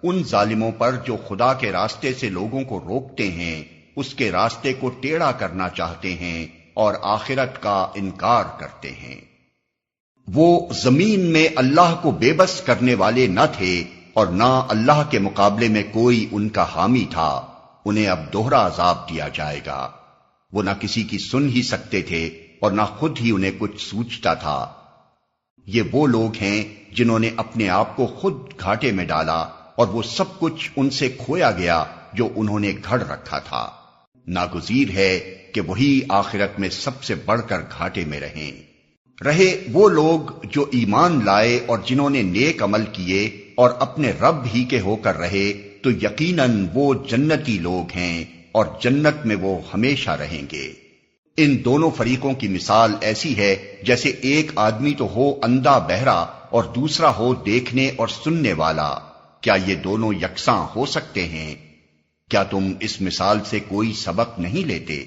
ان ظالموں پر جو خدا کے راستے سے لوگوں کو روکتے ہیں، اس کے راستے کو ٹیڑھا کرنا چاہتے ہیں اور آخرت کا انکار کرتے ہیں۔ وہ زمین میں اللہ کو بے بس کرنے والے نہ تھے اور نہ اللہ کے مقابلے میں کوئی ان کا حامی تھا، انہیں اب دوہرا عذاب دیا جائے گا۔ وہ نہ کسی کی سن ہی سکتے تھے اور نہ خود ہی انہیں کچھ سوچتا تھا۔ یہ وہ لوگ ہیں جنہوں نے اپنے آپ کو خود گھاٹے میں ڈالا اور وہ سب کچھ ان سے کھویا گیا جو انہوں نے گھڑ رکھا تھا۔ ناگزیر ہے کہ وہی آخرت میں سب سے بڑھ کر گھاٹے میں رہیں۔ رہے وہ لوگ جو ایمان لائے اور جنہوں نے نیک عمل کیے اور اپنے رب ہی کے ہو کر رہے، تو یقیناً وہ جنتی لوگ ہیں اور جنت میں وہ ہمیشہ رہیں گے۔ ان دونوں فریقوں کی مثال ایسی ہے جیسے ایک آدمی تو ہو اندھا بہرا اور دوسرا ہو دیکھنے اور سننے والا، کیا یہ دونوں یکساں ہو سکتے ہیں؟ کیا تم اس مثال سے کوئی سبق نہیں لیتے؟